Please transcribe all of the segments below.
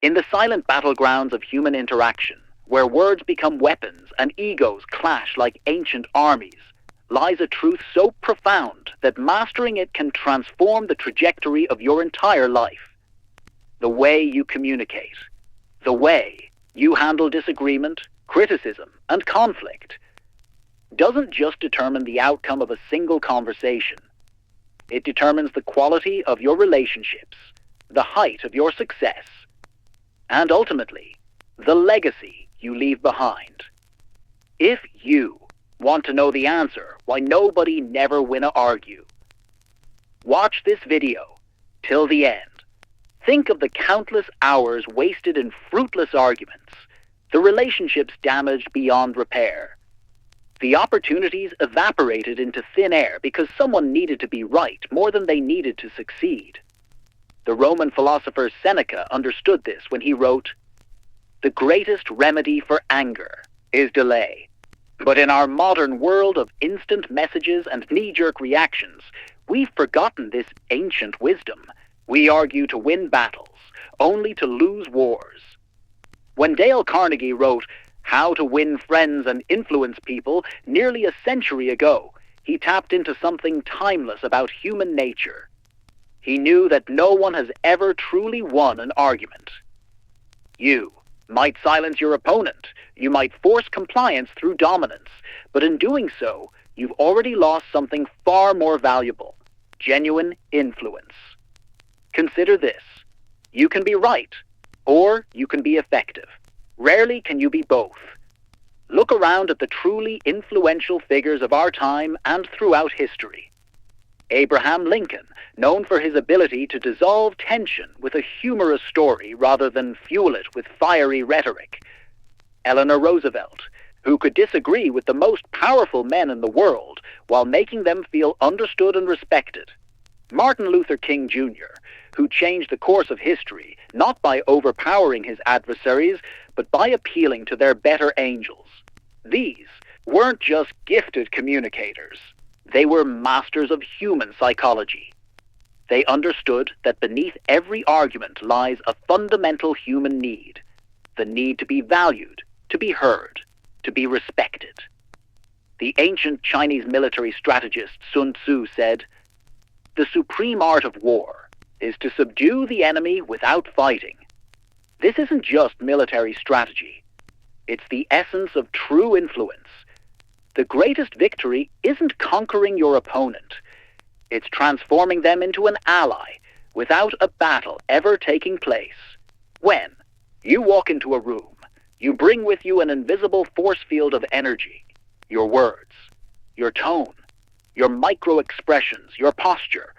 In the silent battlegrounds of human interaction, where words become weapons and egos clash like ancient armies, lies a truth so profound that mastering it can transform the trajectory of your entire life. The way you communicate, the way you handle disagreement, criticism, and conflict doesn't just determine the outcome of a single conversation. It determines the quality of your relationships, the height of your success, and ultimately, the legacy you leave behind. If you want to know the answer why nobody never win a argue, watch this video till the end. Think of the countless hours wasted in fruitless arguments, the relationships damaged beyond repair, the opportunities evaporated into thin air because someone needed to be right more than they needed to succeed. The Roman philosopher Seneca understood this when he wrote, "The greatest remedy for anger is delay." But in our modern world of instant messages and knee-jerk reactions, we've forgotten this ancient wisdom. We argue to win battles, only to lose wars. When Dale Carnegie wrote How to Win Friends and Influence People nearly a century ago, he tapped into something timeless about human nature. He knew that no one has ever truly won an argument. You might silence your opponent, you might force compliance through dominance, but in doing so, you've already lost something far more valuable: genuine influence. Consider this. You can be right, or you can be effective. Rarely can you be both. Look around at the truly influential figures of our time and throughout history. Abraham Lincoln, known for his ability to dissolve tension with a humorous story rather than fuel it with fiery rhetoric. Eleanor Roosevelt, who could disagree with the most powerful men in the world while making them feel understood and respected. Martin Luther King Jr., who changed the course of history not by overpowering his adversaries, but by appealing to their better angels. These weren't just gifted communicators. They were masters of human psychology. They understood that beneath every argument lies a fundamental human need, the need to be valued, to be heard, to be respected. The ancient Chinese military strategist Sun Tzu said, "The supreme art of war is to subdue the enemy without fighting." This isn't just military strategy. It's the essence of true influence. The greatest victory isn't conquering your opponent. It's transforming them into an ally without a battle ever taking place. When you walk into a room, you bring with you an invisible force field of energy. Your words, your tone, your micro-expressions, your posture,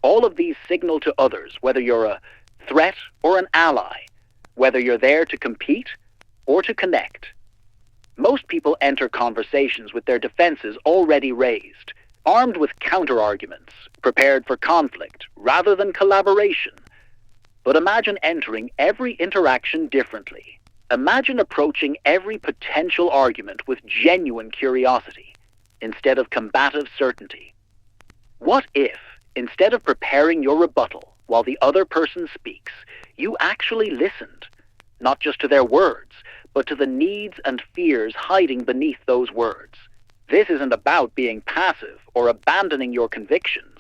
all of these signal to others whether you're a threat or an ally, whether you're there to compete or to connect. Most people enter conversations with their defenses already raised, armed with counter-arguments, prepared for conflict rather than collaboration. But imagine entering every interaction differently. Imagine approaching every potential argument with genuine curiosity instead of combative certainty. What if, instead of preparing your rebuttal while the other person speaks, you actually listened, not just to their words, but to the needs and fears hiding beneath those words? This isn't about being passive or abandoning your convictions.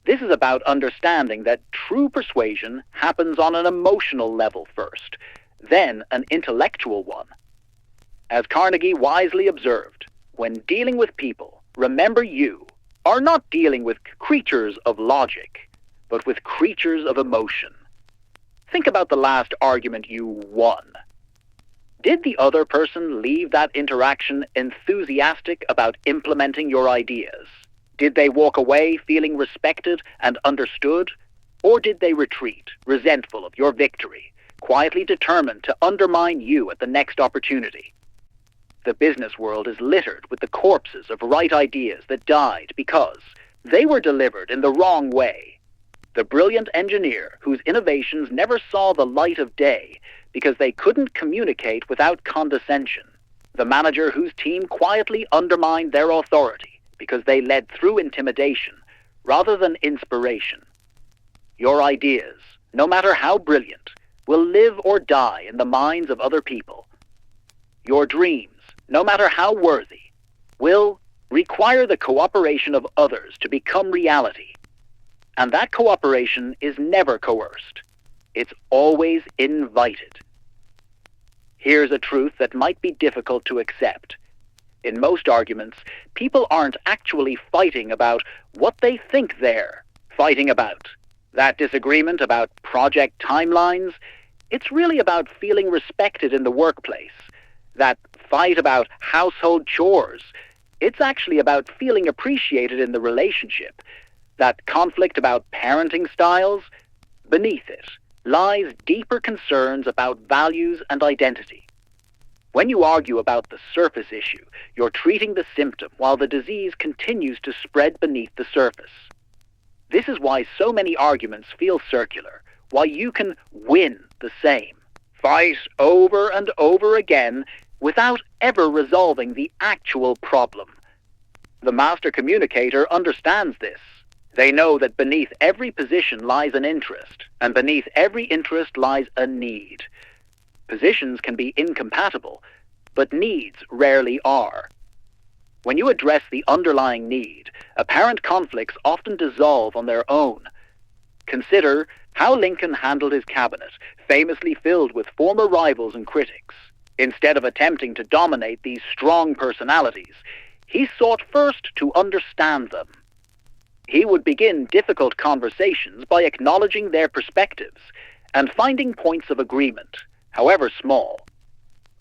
This is about understanding that true persuasion happens on an emotional level first, then an intellectual one. As Carnegie wisely observed, when dealing with people, remember you are not dealing with creatures of logic, but with creatures of emotion. Think about the last argument you won. Did the other person leave that interaction enthusiastic about implementing your ideas? Did they walk away feeling respected and understood? Or did they retreat, resentful of your victory, quietly determined to undermine you at the next opportunity? The business world is littered with the corpses of right ideas that died because they were delivered in the wrong way. The brilliant engineer whose innovations never saw the light of day because they couldn't communicate without condescension. The manager whose team quietly undermined their authority because they led through intimidation rather than inspiration. Your ideas, no matter how brilliant, will live or die in the minds of other people. Your dreams, no matter how worthy, will require the cooperation of others to become reality. And that cooperation is never coerced. It's always invited. Here's a truth that might be difficult to accept. In most arguments, people aren't actually fighting about what they think they're fighting about. That disagreement about project timelines, it's really about feeling respected in the workplace. That fight about household chores, it's actually about feeling appreciated in the relationship. That conflict about parenting styles, beneath it lies deeper concerns about values and identity. When you argue about the surface issue, you're treating the symptom while the disease continues to spread beneath the surface. This is why so many arguments feel circular, why you can win the same, fight over and over again without ever resolving the actual problem. The master communicator understands this. They know that beneath every position lies an interest, and beneath every interest lies a need. Positions can be incompatible, but needs rarely are. When you address the underlying need, apparent conflicts often dissolve on their own. Consider how Lincoln handled his cabinet, famously filled with former rivals and critics. Instead of attempting to dominate these strong personalities, he sought first to understand them. He would begin difficult conversations by acknowledging their perspectives and finding points of agreement, however small.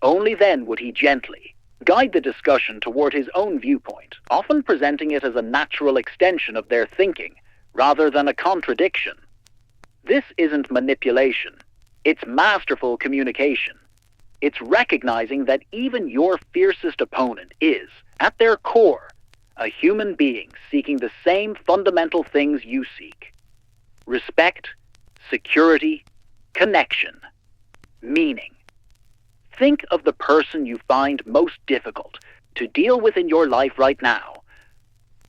Only then would he gently guide the discussion toward his own viewpoint, often presenting it as a natural extension of their thinking rather than a contradiction. This isn't manipulation. It's masterful communication. It's recognizing that even your fiercest opponent is, at their core, a human being seeking the same fundamental things you seek. Respect, security, connection, meaning. Think of the person you find most difficult to deal with in your life right now.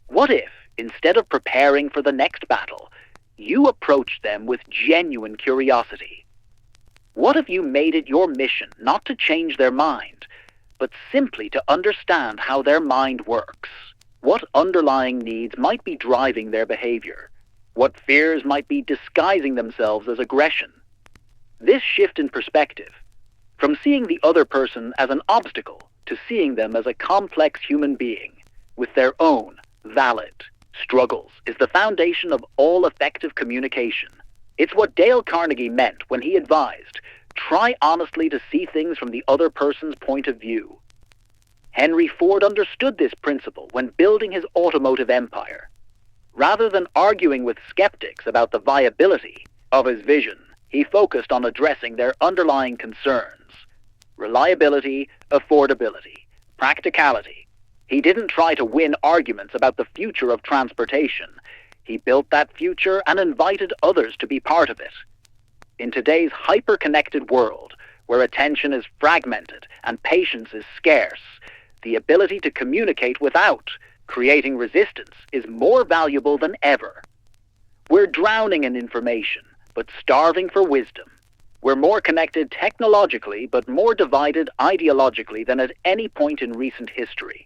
What if, instead of preparing for the next battle, you approached them with genuine curiosity? What if you made it your mission not to change their mind, but simply to understand how their mind works? What underlying needs might be driving their behavior? What fears might be disguising themselves as aggression? This shift in perspective, from seeing the other person as an obstacle to seeing them as a complex human being with their own valid struggles, is the foundation of all effective communication. It's what Dale Carnegie meant when he advised, try honestly to see things from the other person's point of view. Henry Ford understood this principle when building his automotive empire. Rather than arguing with skeptics about the viability of his vision, he focused on addressing their underlying concerns: reliability, affordability, practicality. He didn't try to win arguments about the future of transportation. He built that future and invited others to be part of it. In today's hyper-connected world, where attention is fragmented and patience is scarce, the ability to communicate without creating resistance is more valuable than ever. We're drowning in information, but starving for wisdom. We're more connected technologically, but more divided ideologically than at any point in recent history.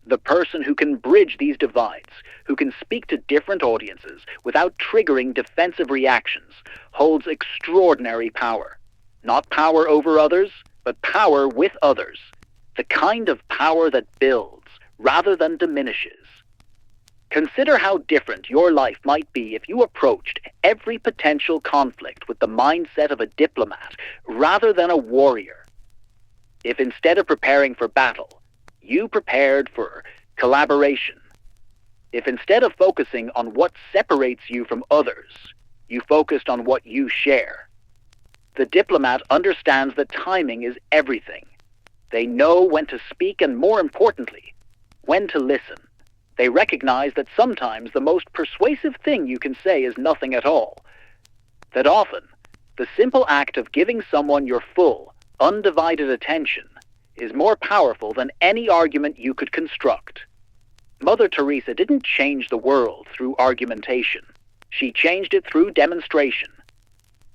The person who can bridge these divides, who can speak to different audiences without triggering defensive reactions, holds extraordinary power. Not power over others, but power with others. The kind of power that builds rather than diminishes. Consider how different your life might be if you approached every potential conflict with the mindset of a diplomat rather than a warrior. If instead of preparing for battle, you prepared for collaboration. If instead of focusing on what separates you from others, you focused on what you share. The diplomat understands that timing is everything. They know when to speak and, more importantly, when to listen. They recognize that sometimes the most persuasive thing you can say is nothing at all. That often, the simple act of giving someone your full, undivided attention is more powerful than any argument you could construct. Mother Teresa didn't change the world through argumentation. She changed it through demonstration.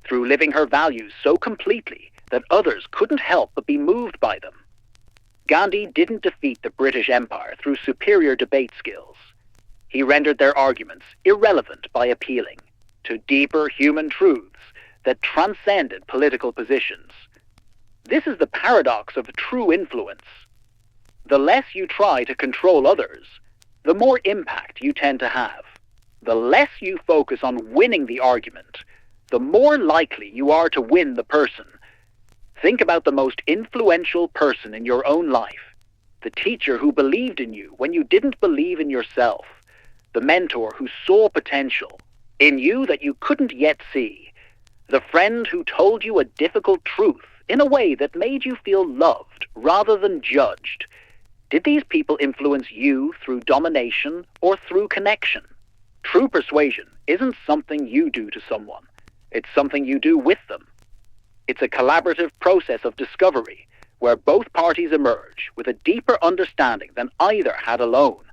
through living her values so completely that others couldn't help but be moved by them. Gandhi didn't defeat the British Empire through superior debate skills. He rendered their arguments irrelevant by appealing to deeper human truths that transcended political positions. This is the paradox of true influence. The less you try to control others, the more impact you tend to have. The less you focus on winning the argument, the more likely you are to win the person. Think about the most influential person in your own life, the teacher who believed in you when you didn't believe in yourself, the mentor who saw potential in you that you couldn't yet see, the friend who told you a difficult truth in a way that made you feel loved rather than judged. Did these people influence you through domination or through connection? True persuasion isn't something you do to someone. It's something you do with them. It's a collaborative process of discovery where both parties emerge with a deeper understanding than either had alone.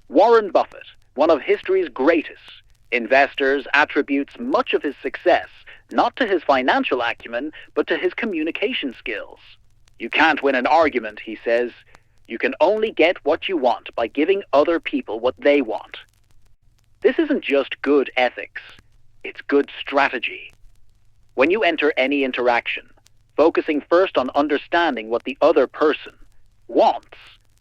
Warren Buffett, one of history's greatest investors, attributes much of his success not to his financial acumen, but to his communication skills. You can't win an argument, he says. You can only get what you want by giving other people what they want. This isn't just good ethics, it's good strategy. When you enter any interaction, focusing first on understanding what the other person wants,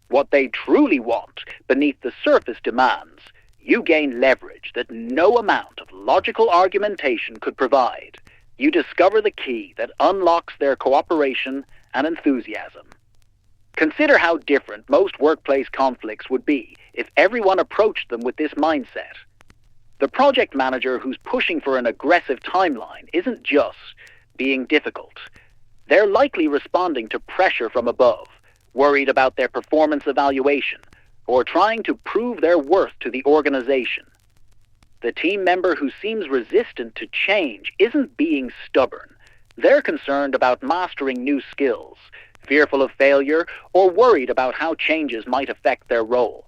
what they truly want beneath the surface demands, you gain leverage that no amount of logical argumentation could provide. You discover the key that unlocks their cooperation and enthusiasm. Consider how different most workplace conflicts would be if everyone approached them with this mindset. The project manager who's pushing for an aggressive timeline isn't just being difficult. They're likely responding to pressure from above, worried about their performance evaluation, or trying to prove their worth to the organization. The team member who seems resistant to change isn't being stubborn. They're concerned about mastering new skills, fearful of failure, or worried about how changes might affect their role.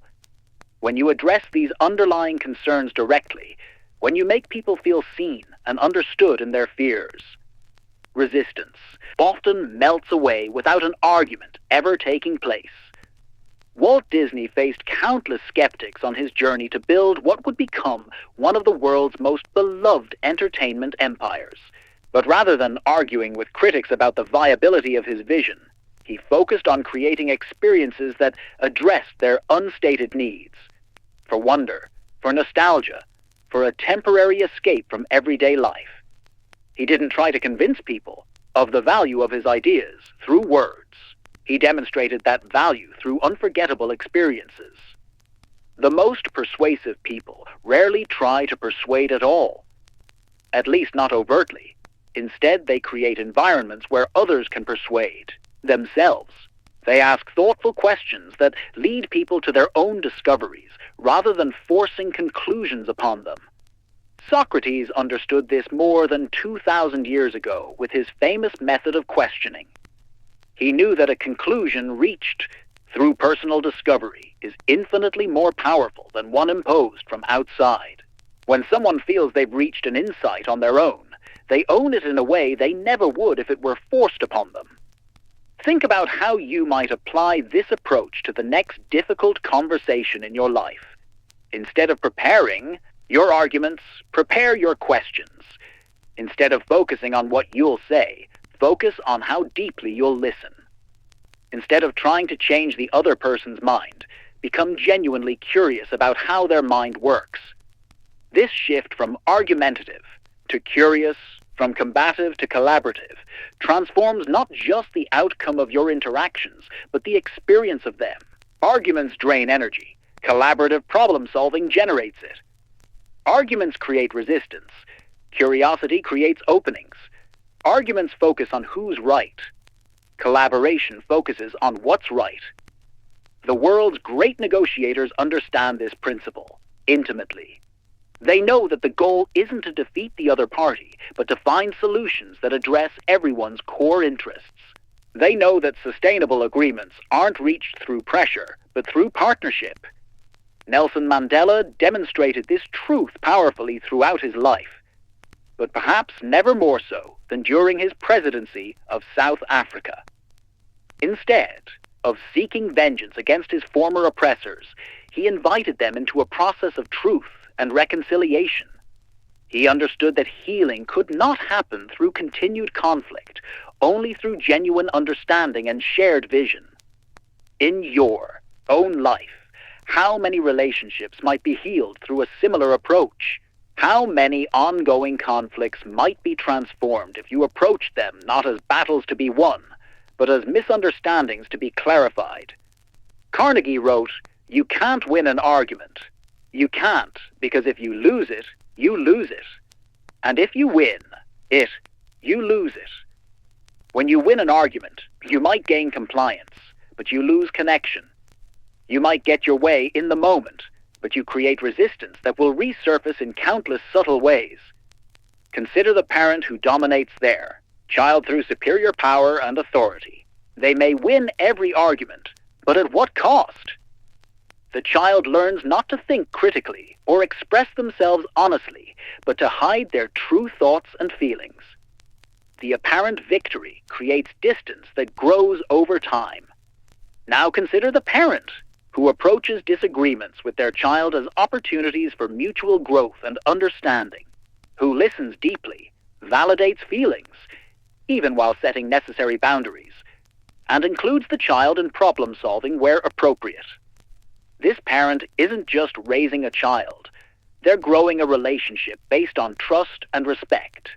When you address these underlying concerns directly, when you make people feel seen and understood in their fears, resistance often melts away without an argument ever taking place. Walt Disney faced countless skeptics on his journey to build what would become one of the world's most beloved entertainment empires. But rather than arguing with critics about the viability of his vision, he focused on creating experiences that addressed their unstated needs. For wonder, for nostalgia, for a temporary escape from everyday life. He didn't try to convince people of the value of his ideas through words. He demonstrated that value through unforgettable experiences. The most persuasive people rarely try to persuade at all, at least not overtly. Instead, they create environments where others can persuade themselves. They ask thoughtful questions that lead people to their own discoveries, rather than forcing conclusions upon them. Socrates understood this more than 2,000 years ago with his famous method of questioning. He knew that a conclusion reached through personal discovery is infinitely more powerful than one imposed from outside. When someone feels they've reached an insight on their own, they own it in a way they never would if it were forced upon them. Think about how you might apply this approach to the next difficult conversation in your life. Instead of preparing your arguments, prepare your questions. Instead of focusing on what you'll say, focus on how deeply you'll listen. Instead of trying to change the other person's mind, become genuinely curious about how their mind works. This shift from argumentative to curious, from combative to collaborative, transforms not just the outcome of your interactions, but the experience of them. Arguments drain energy. Collaborative problem-solving generates it. Arguments create resistance. Curiosity creates openings. Arguments focus on who's right. Collaboration focuses on what's right. The world's great negotiators understand this principle intimately. They know that the goal isn't to defeat the other party, but to find solutions that address everyone's core interests. They know that sustainable agreements aren't reached through pressure, but through partnership. Nelson Mandela demonstrated this truth powerfully throughout his life. but perhaps never more so than during his presidency of South Africa. Instead of seeking vengeance against his former oppressors, he invited them into a process of truth and reconciliation. He understood that healing could not happen through continued conflict, only through genuine understanding and shared vision. In your own life, how many relationships might be healed through a similar approach? How many ongoing conflicts might be transformed if you approached them not as battles to be won, but as misunderstandings to be clarified? Carnegie wrote, "You can't win an argument. You can't, because if you lose it, you lose it. And if you win it, you lose it." When you win an argument, you might gain compliance, but you lose connection. You might get your way in the moment, but you create resistance that will resurface in countless subtle ways. Consider the parent who dominates their child through superior power and authority. They may win every argument, but at what cost? The child learns not to think critically or express themselves honestly, but to hide their true thoughts and feelings. The apparent victory creates distance that grows over time. Now consider the parent who approaches disagreements with their child as opportunities for mutual growth and understanding, who listens deeply, validates feelings, even while setting necessary boundaries, and includes the child in problem-solving where appropriate. This parent isn't just raising a child. They're growing a relationship based on trust and respect.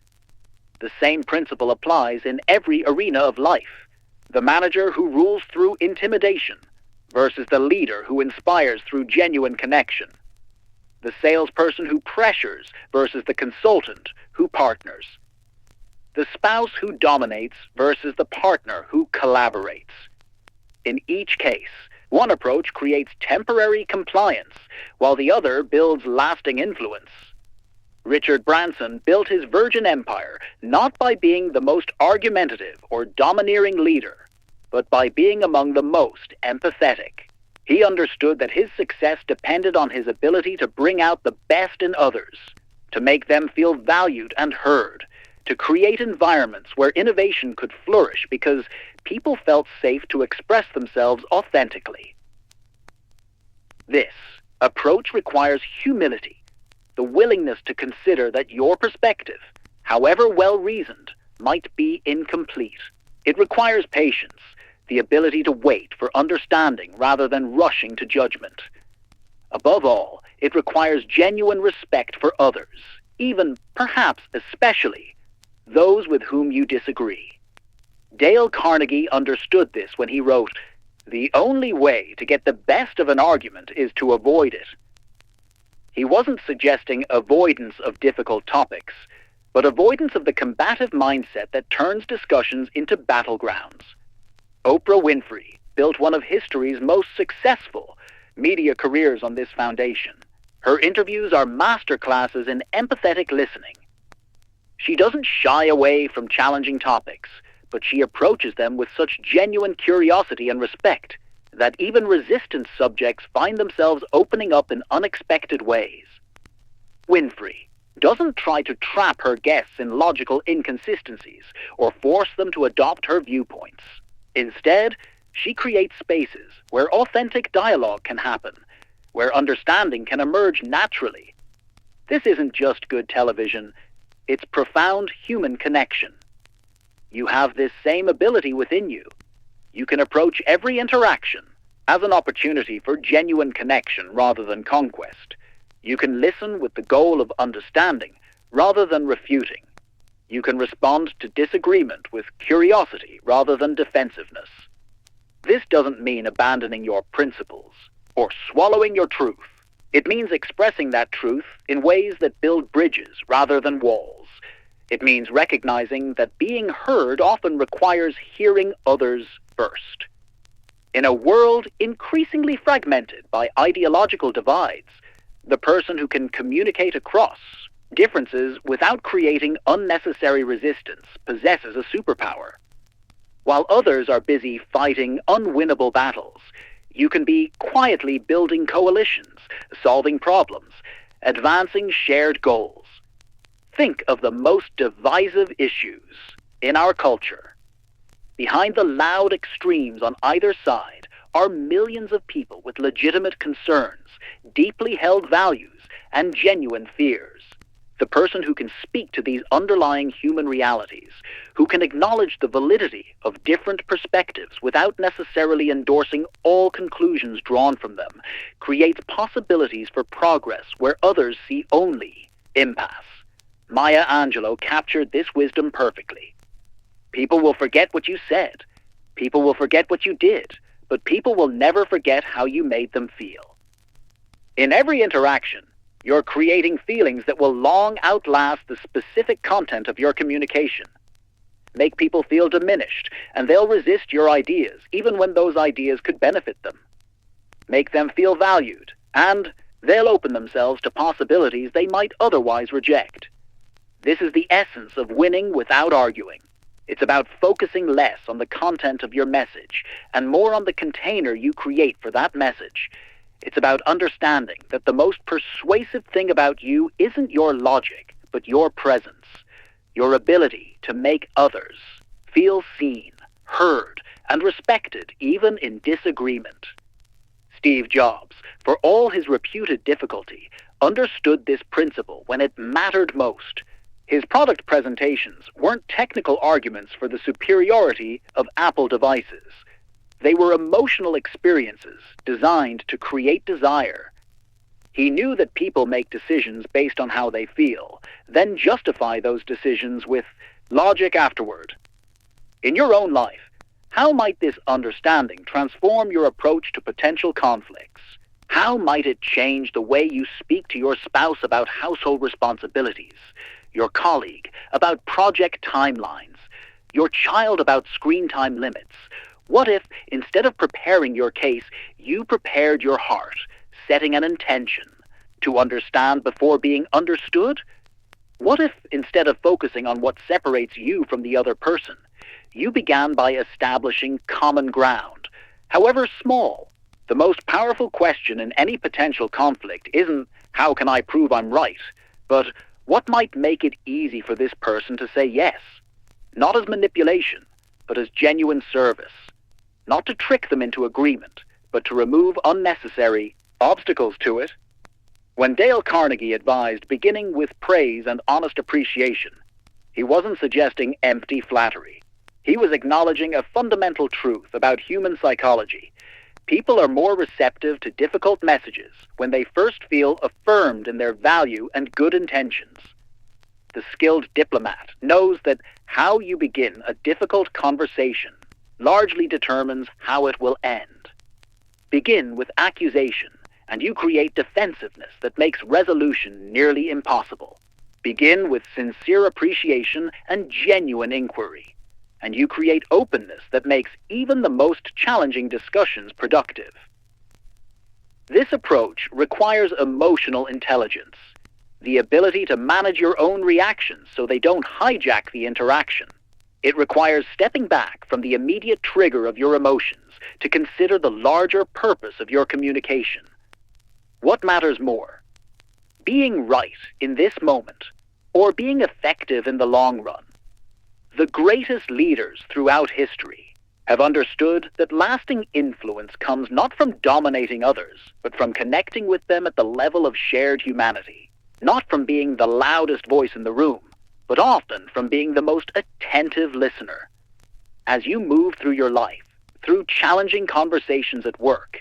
The same principle applies in every arena of life. The manager who rules through intimidation versus the leader who inspires through genuine connection. The salesperson who pressures versus the consultant who partners. The spouse who dominates versus the partner who collaborates. In each case, one approach creates temporary compliance, while the other builds lasting influence. Richard Branson built his Virgin Empire not by being the most argumentative or domineering leader, but by being among the most empathetic. He understood that his success depended on his ability to bring out the best in others, to make them feel valued and heard, to create environments where innovation could flourish because people felt safe to express themselves authentically. This approach requires humility, the willingness to consider that your perspective, however well-reasoned, might be incomplete. It requires patience, the ability to wait for understanding rather than rushing to judgment. Above all, it requires genuine respect for others, even, perhaps especially, those with whom you disagree. Dale Carnegie understood this when he wrote, "The only way to get the best of an argument is to avoid it." He wasn't suggesting avoidance of difficult topics, but avoidance of the combative mindset that turns discussions into battlegrounds. Oprah Winfrey built one of history's most successful media careers on this foundation. Her interviews are masterclasses in empathetic listening. She doesn't shy away from challenging topics, but she approaches them with such genuine curiosity and respect that even resistant subjects find themselves opening up in unexpected ways. Winfrey doesn't try to trap her guests in logical inconsistencies or force them to adopt her viewpoints. Instead, she creates spaces where authentic dialogue can happen, where understanding can emerge naturally. This isn't just good television, it's profound human connection. You have this same ability within you. You can approach every interaction as an opportunity for genuine connection rather than conquest. You can listen with the goal of understanding rather than refuting. You can respond to disagreement with curiosity rather than defensiveness. This doesn't mean abandoning your principles or swallowing your truth. It means expressing that truth in ways that build bridges rather than walls. It means recognizing that being heard often requires hearing others first. In a world increasingly fragmented by ideological divides, the person who can communicate across differences without creating unnecessary resistance possesses a superpower. While others are busy fighting unwinnable battles, you can be quietly building coalitions, solving problems, advancing shared goals. Think of the most divisive issues in our culture. Behind the loud extremes on either side are millions of people with legitimate concerns, deeply held values, and genuine fears. The person who can speak to these underlying human realities, who can acknowledge the validity of different perspectives without necessarily endorsing all conclusions drawn from them, creates possibilities for progress where others see only impasse. Maya Angelou captured this wisdom perfectly. People will forget what you said. People will forget what you did. But people will never forget how you made them feel. In every interaction, you're creating feelings that will long outlast the specific content of your communication. Make people feel diminished, and they'll resist your ideas, even when those ideas could benefit them. Make them feel valued, and they'll open themselves to possibilities they might otherwise reject. This is the essence of winning without arguing. It's about focusing less on the content of your message and more on the container you create for that message. It's about understanding that the most persuasive thing about you isn't your logic, but your presence, your ability to make others feel seen, heard, and respected even in disagreement. Steve Jobs, for all his reputed difficulty, understood this principle when it mattered most. His product presentations weren't technical arguments for the superiority of Apple devices. They were emotional experiences designed to create desire. He knew that people make decisions based on how they feel, then justify those decisions with logic afterward. In your own life, how might this understanding transform your approach to potential conflicts? How might it change the way you speak to your spouse about household responsibilities, your colleague about project timelines, your child about screen time limits? What if, instead of preparing your case, you prepared your heart, setting an intention to understand before being understood? What if, instead of focusing on what separates you from the other person, you began by establishing common ground, however small? The most powerful question in any potential conflict isn't, how can I prove I'm right, but what might make it easy for this person to say yes? Not as manipulation, but as genuine service. Not to trick them into agreement, but to remove unnecessary obstacles to it. When Dale Carnegie advised beginning with praise and honest appreciation, he wasn't suggesting empty flattery. He was acknowledging a fundamental truth about human psychology. People are more receptive to difficult messages when they first feel affirmed in their value and good intentions. The skilled diplomat knows that how you begin a difficult conversation largely determines how it will end. Begin with accusation, and you create defensiveness that makes resolution nearly impossible. Begin with sincere appreciation and genuine inquiry, and you create openness that makes even the most challenging discussions productive. This approach requires emotional intelligence, the ability to manage your own reactions so they don't hijack the interaction. It requires stepping back from the immediate trigger of your emotions to consider the larger purpose of your communication. What matters more? Being right in this moment, or being effective in the long run? The greatest leaders throughout history have understood that lasting influence comes not from dominating others, but from connecting with them at the level of shared humanity. Not from being the loudest voice in the room, but often from being the most attentive listener. As you move through your life, through challenging conversations at work,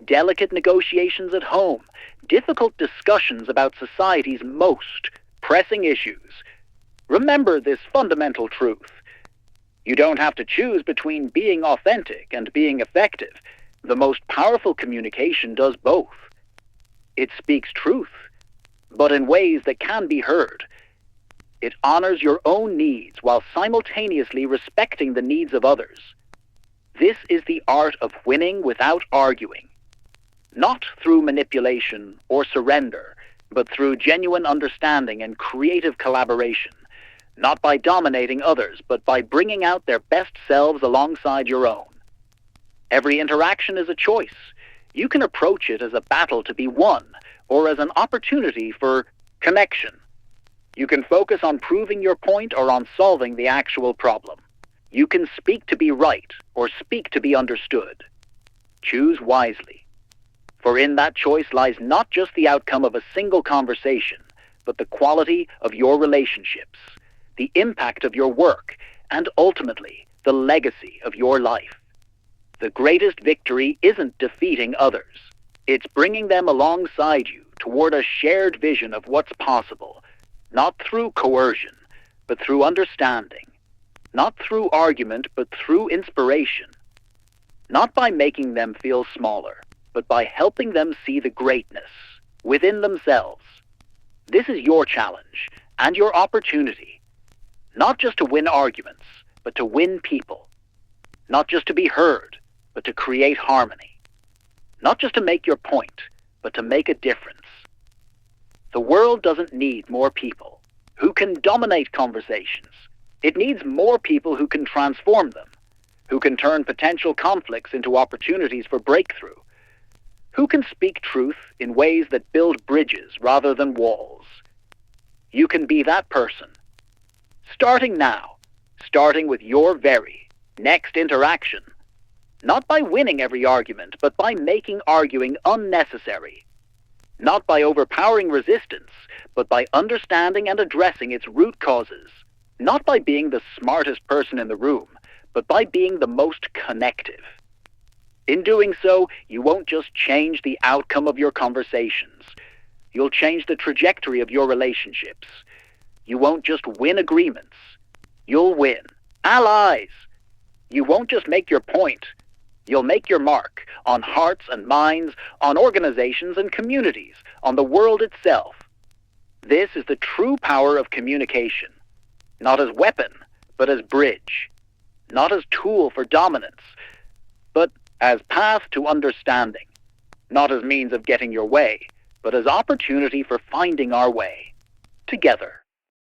delicate negotiations at home, difficult discussions about society's most pressing issues, remember this fundamental truth. You don't have to choose between being authentic and being effective. The most powerful communication does both. It speaks truth, but in ways that can be heard. It honors your own needs while simultaneously respecting the needs of others. This is the art of winning without arguing, not through manipulation or surrender, but through genuine understanding and creative collaboration, not by dominating others, but by bringing out their best selves alongside your own. Every interaction is a choice. You can approach it as a battle to be won, or as an opportunity for connection. You can focus on proving your point or on solving the actual problem. You can speak to be right or speak to be understood. Choose wisely. For in that choice lies not just the outcome of a single conversation, but the quality of your relationships, the impact of your work, and ultimately, the legacy of your life. The greatest victory isn't defeating others. It's bringing them alongside you toward a shared vision of what's possible, not through coercion, but through understanding, not through argument, but through inspiration, not by making them feel smaller, but by helping them see the greatness within themselves. This is your challenge and your opportunity, not just to win arguments, but to win people, not just to be heard, but to create harmony, not just to make your point, but to make a difference. The world doesn't need more people who can dominate conversations. It needs more people who can transform them, who can turn potential conflicts into opportunities for breakthrough, who can speak truth in ways that build bridges rather than walls. You can be that person. Starting now, starting with your very next interaction, not by winning every argument, but by making arguing unnecessary, not by overpowering resistance, but by understanding and addressing its root causes, not by being the smartest person in the room, but by being the most connective. In doing so, you won't just change the outcome of your conversations. You'll change the trajectory of your relationships. You won't just win agreements. You'll win allies. You won't just make your point. You'll make your mark on hearts and minds, on organizations and communities, on the world itself. This is the true power of communication, not as weapon, but as bridge, not as tool for dominance, but as path to understanding, not as means of getting your way, but as opportunity for finding our way together.